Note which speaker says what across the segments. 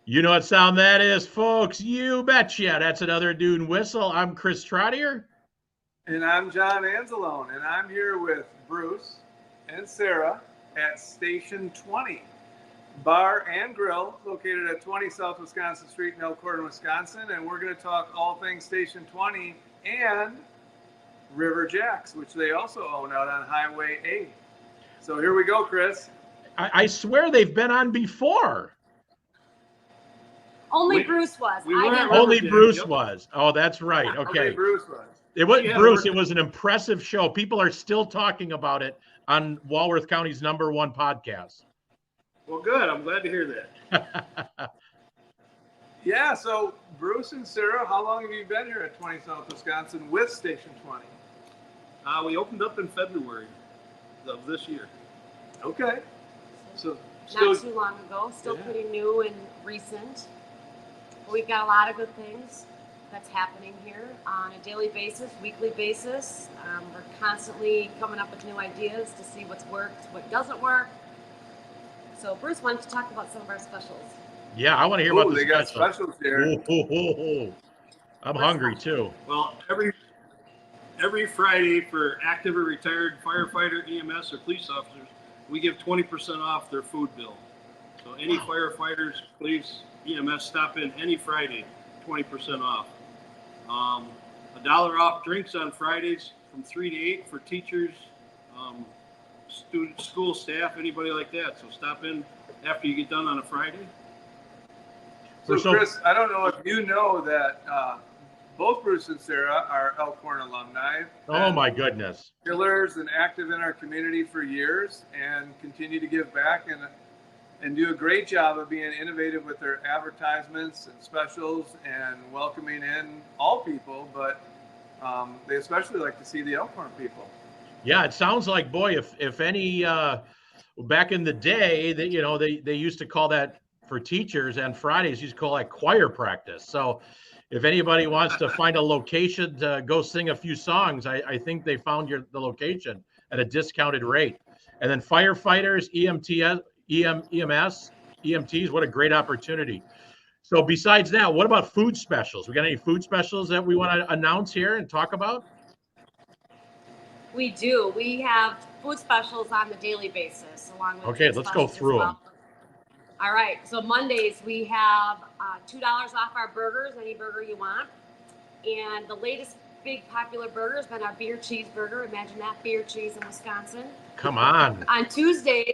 Speaker 1: You know what sound that is, folks? You betcha. That's another Noon Whistle. I'm Chris Trottier.
Speaker 2: And I'm John Anzalone, and I'm here with Bruce and Sarah at Station 20 Bar and Grill, located at 20 South Wisconsin Street in Elkhorn, Wisconsin. And we're going to talk all things Station 20 and River Jacks, which they also own out on Highway 8. So here we go, Chris.
Speaker 1: I swear they've been on before.
Speaker 3: Only Bruce was.
Speaker 1: Only Bruce was. Oh, that's right. Okay.
Speaker 2: Only Bruce was.
Speaker 1: It was Bruce. It was an impressive show. People are still talking about it on Walworth County's #1 podcast.
Speaker 4: Well, good. I'm glad to hear
Speaker 1: that.
Speaker 2: Yeah. So, Bruce and Sarah, how long have you been here at 20 South Wisconsin with Station 20?
Speaker 4: We opened up in February of this year.
Speaker 2: Okay. So
Speaker 3: not too long ago. Still pretty new and recent. We've got a lot of good things that's happening here on a daily basis, weekly basis. We're constantly coming up with new ideas to see what's worked, what doesn't work. So, Bruce, why don't you talk about some of our specials?
Speaker 1: Yeah, I want to hear about the
Speaker 2: they got specials here.
Speaker 1: I'm hungry too.
Speaker 4: Well, every Friday for active or retired firefighter, EMS, or police officers, we give 20% off their food bill. So any firefighters, police, EMS, stop in any Friday, 20% off. $1 off drinks on Fridays from 3 to 8 for teachers, student, school staff, anybody like that. So stop in after you get done on a Friday.
Speaker 2: So Chris, I don't know if you know that both Bruce and Sarah are Elkhorn alumni.
Speaker 1: Oh my goodness.
Speaker 2: Pillars and active in our community for years and continue to give back and do a great job of being innovative with their advertisements and specials and welcoming in all people, but they especially like to see the Elkhorn people.
Speaker 1: Yeah, it sounds like, boy, if any, back in the day, that they used to call that for teachers, and Fridays used to call that choir practice. So if anybody wants to find a location to go sing a few songs, I think they found the location at a discounted rate. And then firefighters, EMTs, what a great opportunity. So besides that, what about food specials? We got any food specials that we want to announce here and talk about?
Speaker 3: We do. We have food specials on the daily basis along with
Speaker 1: let's go through them.
Speaker 3: All right. So Mondays we have $2 off our burgers, any burger you want. And the latest big popular burger has been our beer cheeseburger. Imagine that, beer cheese in Wisconsin.
Speaker 1: Come on.
Speaker 3: On Tuesdays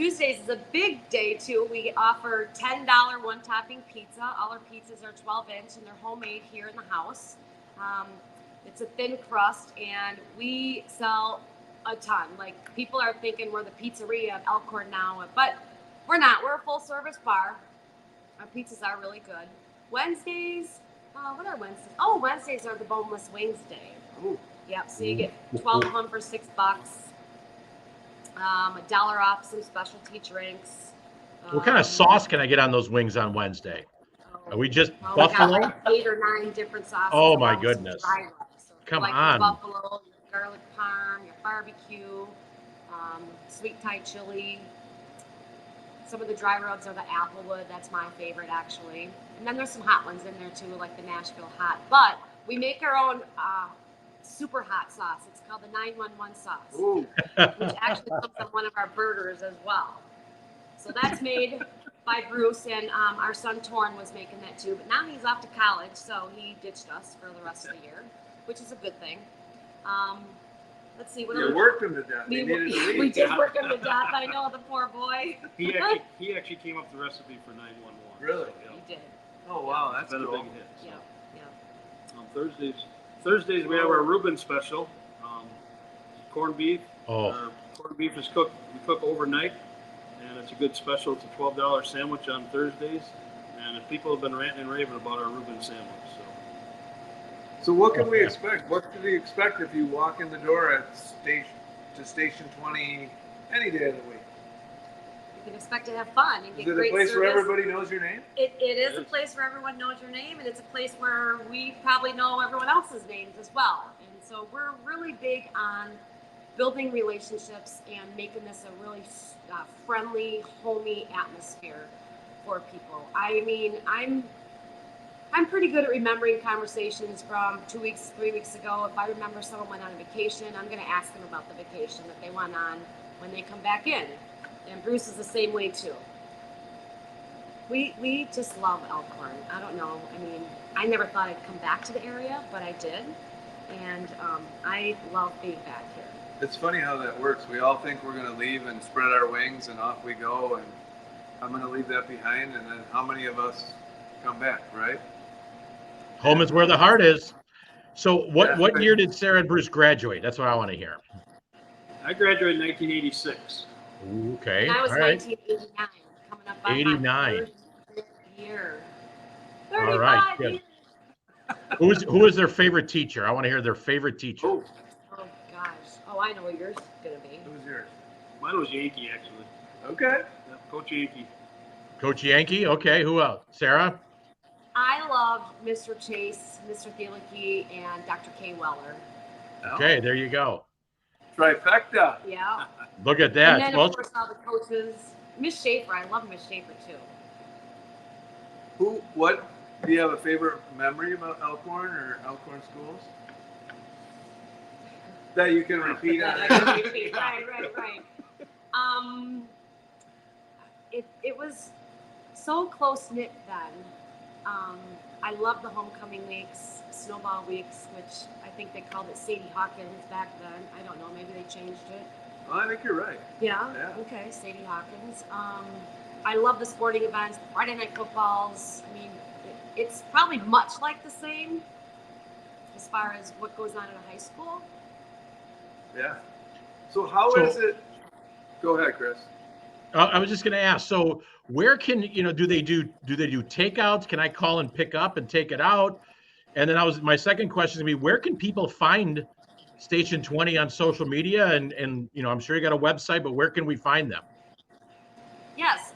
Speaker 3: is a big day too. We offer $10 one topping pizza. All our pizzas are 12-inch and they're homemade here in the house. It's a thin crust and we sell a ton. Like, people are thinking we're the pizzeria of Elkhorn now, but we're not. We're a full service bar. Our pizzas are really good. Wednesdays, what are Wednesdays? Oh, Wednesdays are the boneless wings day.
Speaker 2: Ooh.
Speaker 3: Yep. So you get 12 of them for $6. $1 off some specialty drinks.
Speaker 1: What kind of sauce can I get on those wings on Wednesday? Are we just buffalo?
Speaker 3: We got like 8 or 9 different sauces.
Speaker 1: Oh my goodness!
Speaker 3: So
Speaker 1: come
Speaker 3: like
Speaker 1: on.
Speaker 3: Your buffalo, your garlic parm, your barbecue, sweet Thai chili. Some of the dry rubs are the applewood. That's my favorite, actually. And then there's some hot ones in there too, like the Nashville hot. But we make our own super hot sauce. It's called the 911 sauce,
Speaker 2: Ooh.
Speaker 3: which actually comes on one of our burgers as well. So that's made by Bruce, and our son Torn was making that too. But now he's off to college, so he ditched us for the rest of the year, which is a good thing. Let's see.
Speaker 2: You worked him to death.
Speaker 3: We did work him to death. I know, the poor boy.
Speaker 4: He actually came up with the recipe for 911.
Speaker 2: Really?
Speaker 4: So,
Speaker 3: He did.
Speaker 2: Oh wow, that's
Speaker 4: been
Speaker 2: cool.
Speaker 4: a big hit. So.
Speaker 3: Yeah.
Speaker 4: Thursdays we have our Reuben special. Corned beef.
Speaker 1: Oh.
Speaker 4: Our corned beef is cooked. We cook overnight, and it's a good special. It's a $12 sandwich on Thursdays, and people have been ranting and raving about our Reuben sandwich.
Speaker 2: So what can we expect? What can we expect if you walk in the door at Station 20 any day of the week?
Speaker 3: You can expect to have fun and get
Speaker 2: Is it
Speaker 3: great
Speaker 2: a place
Speaker 3: service.
Speaker 2: where everybody knows your name?
Speaker 3: It is a place where everyone knows your name, and it's a place where we probably know everyone else's names as well. And so we're really big on building relationships and making this a really friendly, homey atmosphere. for people. I mean, I'm pretty good at remembering conversations from 2 weeks, 3 weeks ago. If I remember someone went on a vacation, I'm going to ask them about the vacation that they went on when they come back in. And Bruce is the same way too. We just love Elkhorn. I don't know. I mean, I never thought I'd come back to the area, but I did. And I love being back here.
Speaker 2: It's funny how that works. We all think we're going to leave and spread our wings and off we go, and I'm going to leave that behind, and then how many of us come back, right?
Speaker 1: Home is where the heart is. So what
Speaker 2: Yeah.
Speaker 1: year did Sarah and Bruce graduate? That's what I want to hear.
Speaker 4: I graduated in 1986.
Speaker 1: Okay.
Speaker 3: And I was
Speaker 1: All right.
Speaker 3: 1989, coming up on
Speaker 1: 89.
Speaker 3: my 30th year.
Speaker 1: All
Speaker 3: 35
Speaker 1: right, good.
Speaker 3: years.
Speaker 1: Who is their favorite teacher? I want to hear their favorite teacher.
Speaker 2: Oh,
Speaker 3: Oh gosh. Oh, I know what yours is gonna be.
Speaker 2: who's yours?
Speaker 4: Mine was Yankee, actually.
Speaker 2: Okay.
Speaker 4: Yeah, Coach Yankee.
Speaker 1: Coach Yankee. Okay. Who else? Sarah?
Speaker 3: I loved Mr. Chase, Mr. Thielicke, and Dr. K. Weller.
Speaker 1: Okay, there you go.
Speaker 2: Trifecta.
Speaker 3: Yeah.
Speaker 1: Look at
Speaker 3: And
Speaker 1: that.
Speaker 3: then
Speaker 1: Well,
Speaker 3: of course all the coaches. Miss Schaefer, I love Miss Schaefer too.
Speaker 2: What, do you have a favorite memory about Elkhorn or Elkhorn schools? That you can repeat on
Speaker 3: Right. It was so close knit then. I loved the homecoming weeks, snowball weeks, which I think they called it Sadie Hawkins back then. I don't know, maybe they changed it.
Speaker 2: Well, I think you're right.
Speaker 3: Yeah.
Speaker 2: Yeah.
Speaker 3: Okay, Sadie Hawkins. I love the sporting events, the Friday night footballs. I mean, it's probably much like the same as far as what goes on in a high school.
Speaker 2: Yeah. So how is it? Go ahead, Chris.
Speaker 1: I was just going to ask. So, where can do they do takeouts? Can I call and pick up and take it out? And then my second question is going to be, where can people find Station 20 on social media? And I'm sure you got a website, but where can we find them?
Speaker 3: Yes,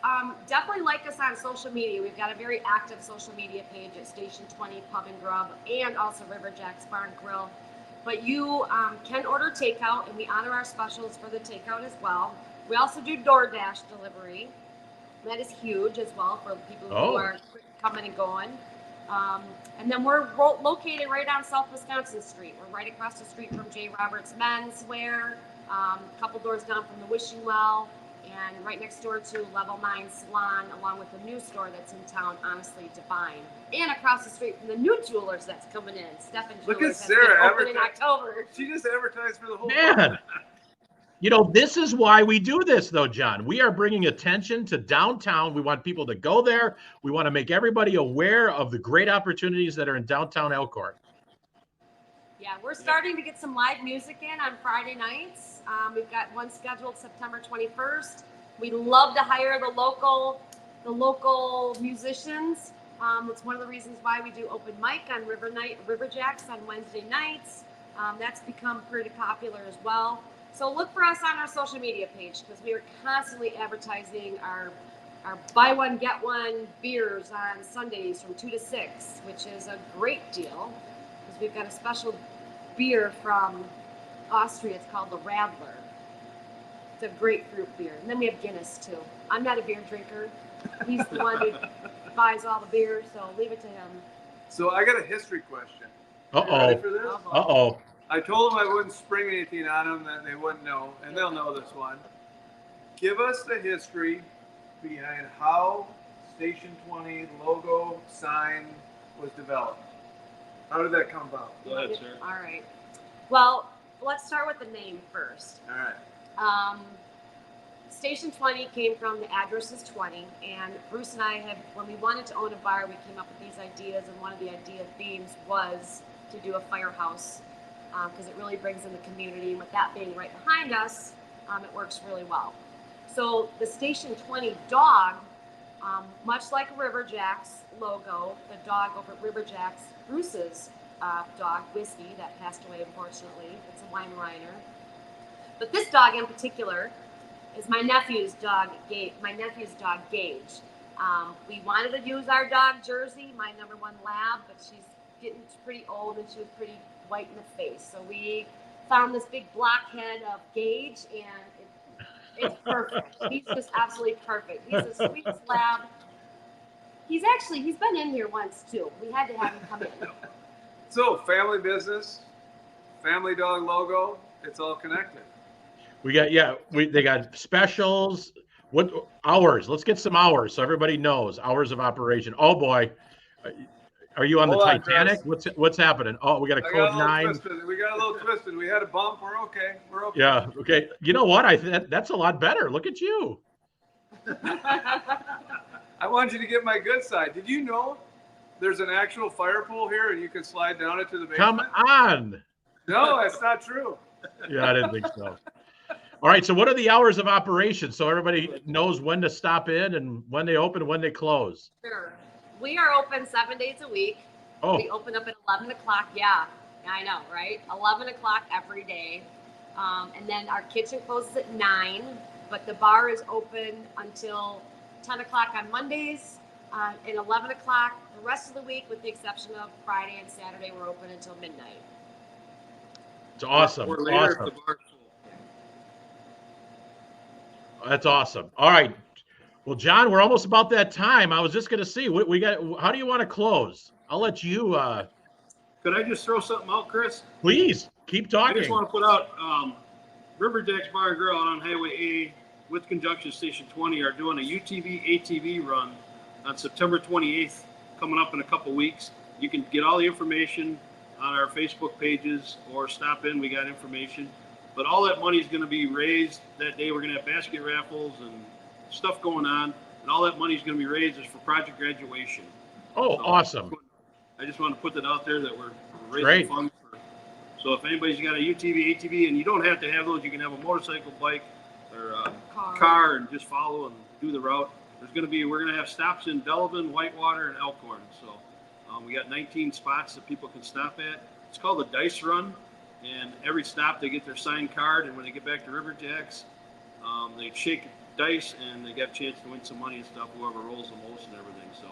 Speaker 3: definitely like us on social media. We've got a very active social media page at Station 20 Pub and Grub, and also River Jack's Bar and Grill. But you can order takeout, and we honor our specials for the takeout as well. We also do DoorDash delivery. That is huge as well for people who are coming and going. And then we're located right on South Wisconsin Street. We're right across the street from J. Roberts Menswear, a couple doors down from the Wishing Well, and right next door to Level 9 Salon, along with the new store that's in town, Honestly Divine. And across the street from the new jewelers that's coming in, Stephen Jewelers.
Speaker 2: Look at
Speaker 3: that's
Speaker 2: Sarah
Speaker 3: gonna open in October.
Speaker 2: She just advertised for the whole
Speaker 1: Man, this is why we do this, though, John. We are bringing attention to downtown. We want people to go there. We want to make everybody aware of the great opportunities that are in downtown Elkhorn.
Speaker 3: Yeah, we're starting to get some live music in on Friday nights. We've got one scheduled September 21st. We love to hire the local musicians. It's one of the reasons why we do open mic on River Jacks on Wednesday nights. That's become pretty popular as well. So look for us on our social media page, because we are constantly advertising our buy one, get one beers on Sundays from 2 to 6, which is a great deal, because we've got a special beer from Austria. It's called the Radler. It's a grapefruit beer. And then we have Guinness too. I'm not a beer drinker. He's the one who buys all the beer, so leave it to him.
Speaker 2: So I got a history question.
Speaker 1: Uh-oh.
Speaker 2: You ready for this?
Speaker 1: Uh-oh.
Speaker 2: I told them I wouldn't spring anything on them that they wouldn't know, and they'll know this one. Give us the history behind how Station 20 logo sign was developed. How did that come about?
Speaker 4: Go ahead, sir.
Speaker 3: All right. Well, let's start with the name first.
Speaker 2: All right.
Speaker 3: Station 20 came from the address is 20, and Bruce and I when we wanted to own a bar, we came up with these ideas, and one of the idea themes was to do a firehouse, because it really brings in the community, and with that being right behind us, it works really well. So the Station 20 dog, much like a River Jacks logo, the dog over at River Jacks, Bruce's dog, Whiskey, that passed away unfortunately, it's a Weimaraner. But this dog in particular is my nephew's dog, Gage. We wanted to use our dog Jersey, my number 1 lab, but she's getting pretty old and she was pretty white in the face. So we found this big blockhead of Gage, and it's perfect. He's just absolutely perfect. He's the sweetest lab. He's been in here once too. We had to have him come in.
Speaker 2: So family business, family dog logo, it's all connected.
Speaker 1: They got specials. What hours? Let's get some hours so everybody knows hours of operation. Oh boy, are you on the
Speaker 2: Hold on,
Speaker 1: Titanic?
Speaker 2: Chris.
Speaker 1: What's happening? Oh, we got a code 9.
Speaker 2: We got a little twisted. We had a bump. We're okay.
Speaker 1: Yeah. Okay. You know what? That's a lot better. Look at you.
Speaker 2: I wanted you to get my good side. Did you know there's an actual fire pool here and you can slide down it to the basement?
Speaker 1: Come on.
Speaker 2: No, that's not true.
Speaker 1: Yeah, I didn't think so. All right. So what are the hours of operation so everybody knows when to stop in and when they open and when they close?
Speaker 3: Sure. We are open 7 days a week.
Speaker 1: Oh.
Speaker 3: We open up at 11 o'clock. Yeah, I know, right? 11 o'clock every day. And then our kitchen closes at 9, but the bar is open until 10 o'clock on Mondays and 11 o'clock the rest of the week, with the exception of Friday and Saturday. We're open until midnight.
Speaker 1: It's awesome.
Speaker 4: Or
Speaker 1: It's
Speaker 4: later if
Speaker 1: awesome.
Speaker 4: the bar's full.
Speaker 1: That's awesome. All right. Well, John, we're almost about that time. I was just going to see what we got. How do you want to close? I'll let you.
Speaker 4: Could I just throw something out, Chris?
Speaker 1: Please keep
Speaker 4: I
Speaker 1: talking.
Speaker 4: just want to put out River Decks Bar and Grill out on Highway A with Conjunction Station 20 are doing a UTV ATV run on September 28th, coming up in a couple weeks. You can get all the information on our Facebook pages or stop in. We got information. But all that money is going to be raised that day. We're going to have basket raffles and stuff going on. And all that money is going to be raised is for project graduation.
Speaker 1: Oh,
Speaker 4: So
Speaker 1: awesome.
Speaker 4: I just want to put that out there that we're raising
Speaker 1: Great.
Speaker 4: funds for. So if anybody's got a UTV, ATV, and you don't have to have those, you can have a motorcycle, bike, or a car and just follow and do the route. We're going to have stops in Delavan, Whitewater, and Elkhorn. So we got 19 spots that people can stop at. It's called the Dice Run. And every stop, they get their signed card. And when they get back to River Jacks, they shake dice and they get a chance to win some money and stuff, whoever rolls the most and everything. So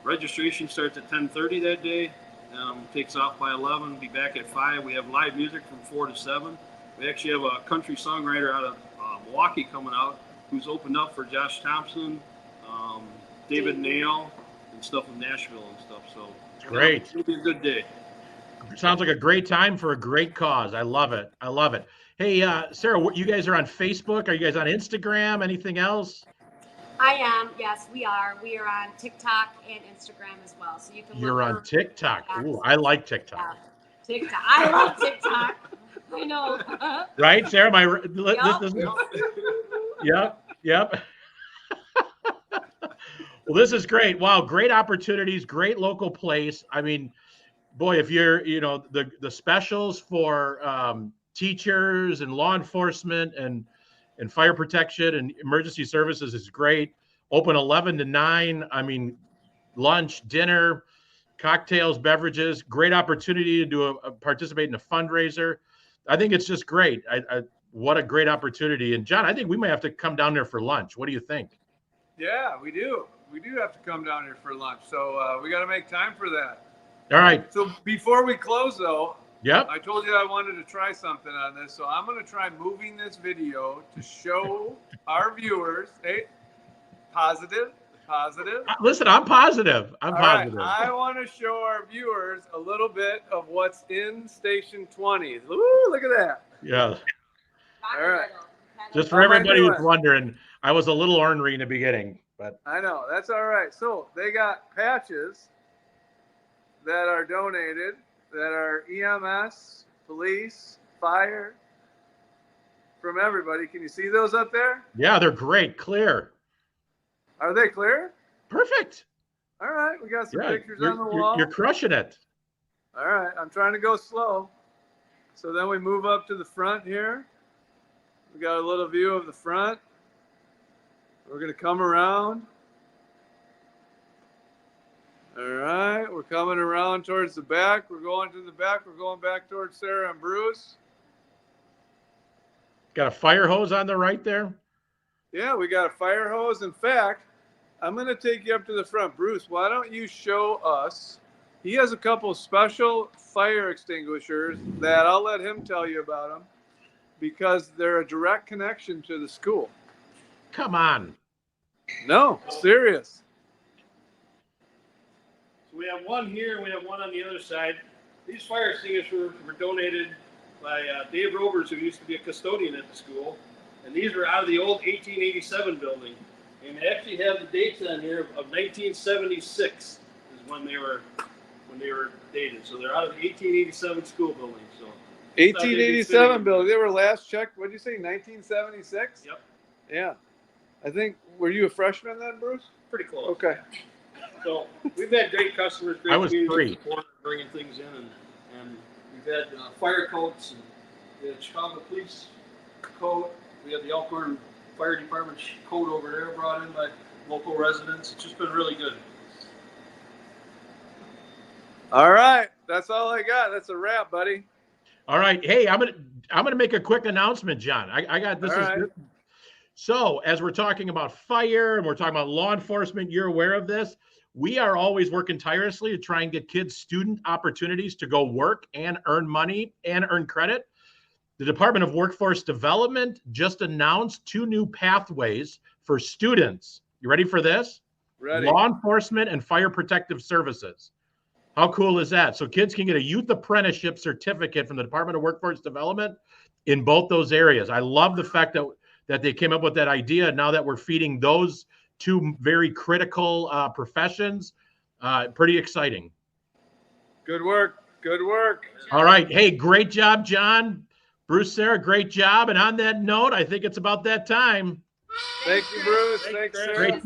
Speaker 4: registration starts at 10:30 that day. Takes off by 11. Be back at 5. We have live music from 4 to 7. We actually have a country songwriter out of Milwaukee coming out who's opened up for Josh Thompson, David Nail, and stuff from Nashville and stuff. So
Speaker 1: Great.
Speaker 4: It'll be a good day.
Speaker 1: Sounds like a great time for a great cause. I love it. I love it. Hey, Sarah, you guys are on Facebook. Are you guys on Instagram? Anything else?
Speaker 3: I am. Yes, we are. We are on TikTok and Instagram as well. So you can.
Speaker 1: You're on TikTok. Ooh, I like TikTok.
Speaker 3: Yeah, TikTok. I love TikTok. I know.
Speaker 1: Right, Sarah? Yep. Well, this is great. Wow, great opportunities, great local place. I mean, boy, if you're, the specials for teachers and law enforcement and fire protection and emergency services is great. Open 11 to 9. I mean, lunch, dinner, cocktails, beverages. Great opportunity to participate in a fundraiser. I think it's just great. What a great opportunity. And John, I think we might have to come down there for lunch. What do you think?
Speaker 2: Yeah, we do. We do have to come down here for lunch. So we got to make time for that.
Speaker 1: All right.
Speaker 2: So before we close, though,
Speaker 1: Yep.
Speaker 2: I told you I wanted to try something on this. So I'm going to try moving this video to show our viewers. Hey, positive.
Speaker 1: Listen, I'm positive. I'm
Speaker 2: All
Speaker 1: positive.
Speaker 2: right, I want to show our viewers a little bit of what's in Station 20. Ooh, look at that.
Speaker 1: Yeah.
Speaker 2: All right.
Speaker 1: Just for
Speaker 2: How am I
Speaker 1: everybody who's
Speaker 2: doing?
Speaker 1: wondering, I was a little ornery in the beginning, but
Speaker 2: I know. That's all right. So they got patches that are donated that are EMS, police, fire, from everybody. Can you see those up there?
Speaker 1: yeah, they're great. Clear.
Speaker 2: Are they clear?
Speaker 1: Perfect.
Speaker 2: All right. We got some
Speaker 1: Yeah,
Speaker 2: pictures on the
Speaker 1: you're
Speaker 2: wall.
Speaker 1: you're crushing it.
Speaker 2: All right. I'm trying to go slow. So then we move up to the front here. We got a little view of the front. We're going to come around. All right. We're coming around towards the back. We're going to the back. We're going back towards Sarah and Bruce.
Speaker 1: Got a fire hose on the right there.
Speaker 2: Yeah, we got a fire hose. In fact, I'm going to take you up to the front. Bruce, why don't you show us? He has a couple special fire extinguishers that I'll let him tell you about them because they're a direct connection to the school.
Speaker 1: Come on.
Speaker 2: No, serious.
Speaker 4: So we have one here and we have one on the other side. These fire extinguishers were donated by Dave Rovers, who used to be a custodian at the school. And these were out of the old 1887 building. And they actually have the dates on here of 1976 is when they were dated. So they're out of the 1887 school building. So
Speaker 2: 1887 building. They were last checked. What did you say? 1976.
Speaker 4: Yep.
Speaker 2: Yeah. I think. Were you a freshman then, Bruce?
Speaker 4: Pretty close.
Speaker 2: Okay.
Speaker 4: So we've had great customers, great
Speaker 1: I was
Speaker 4: community
Speaker 1: 3.
Speaker 4: support, bringing things in, and we've had fire coats, and we had Chicago Police coat. We have the Elkhorn Fire Department coat over there brought in by local residents. It's just been really good.
Speaker 2: All right. That's all I got. That's a wrap, buddy.
Speaker 1: All right. Hey, I'm gonna make a quick announcement, John. I got this.
Speaker 2: All right.
Speaker 1: So as we're talking about fire and we're talking about law enforcement, you're aware of this. We are always working tirelessly to try and get kids student opportunities to go work and earn money and earn credit. The Department of Workforce Development just announced 2 new pathways for students. You ready for this?
Speaker 2: Ready.
Speaker 1: Law enforcement and fire protective services. How cool is that? So kids can get a youth apprenticeship certificate from the Department of Workforce Development in both those areas. I love the fact that they came up with that idea. Now that we're feeding those 2 very critical professions, pretty exciting.
Speaker 2: Good work. Good work.
Speaker 1: All right. Hey, great job, John. Bruce, Sarah, great job. And on that note, I think it's about that time.
Speaker 2: Thank you, Bruce. Thanks, Sarah.
Speaker 1: Great